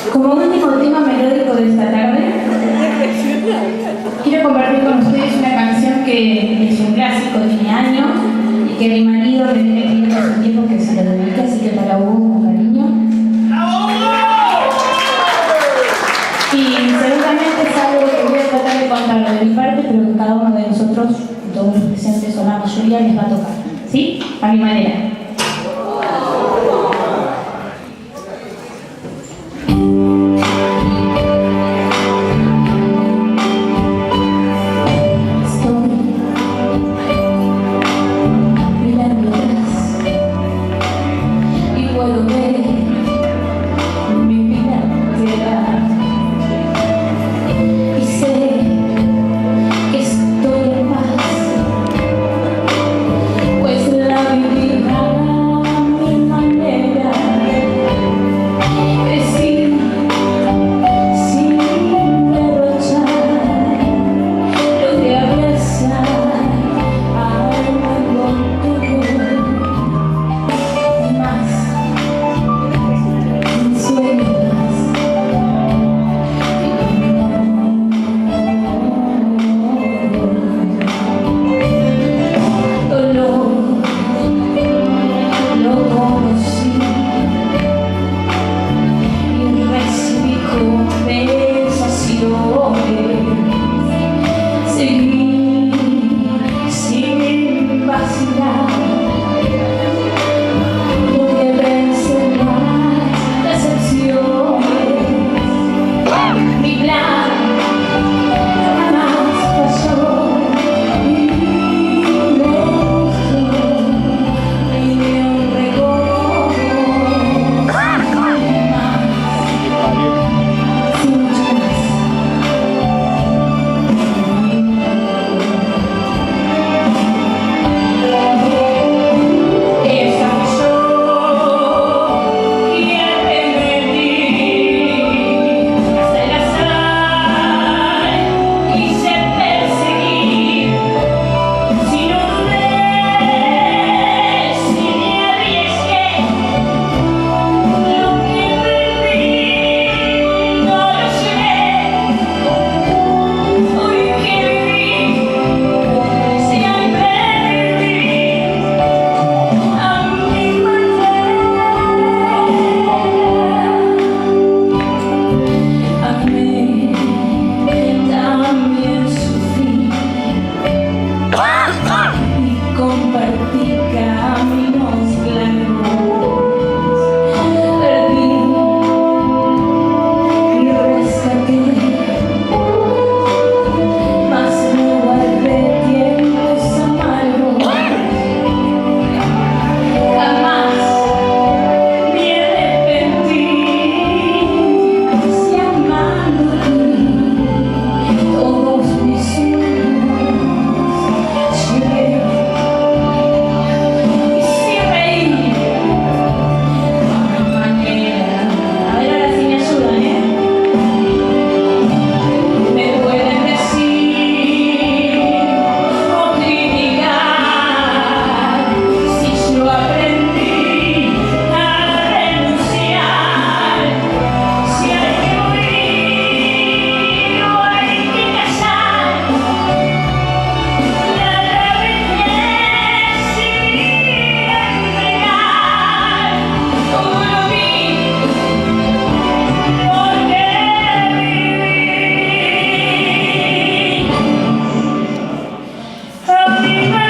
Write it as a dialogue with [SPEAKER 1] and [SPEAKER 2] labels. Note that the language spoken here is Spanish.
[SPEAKER 1] Como último tema melódico de esta tarde, quiero compartir con ustedes una canción que es un clásico, tiene años, y que mi marido me viene pidiendo hace un tiempo que se lo dedique, así que para vos con cariño. Y seguramente es algo que voy a tratar de contarlo de mi parte, pero que cada uno de nosotros, todos los presentes o la mayoría, les va a tocar, ¿sí? A mi manera.
[SPEAKER 2] Happy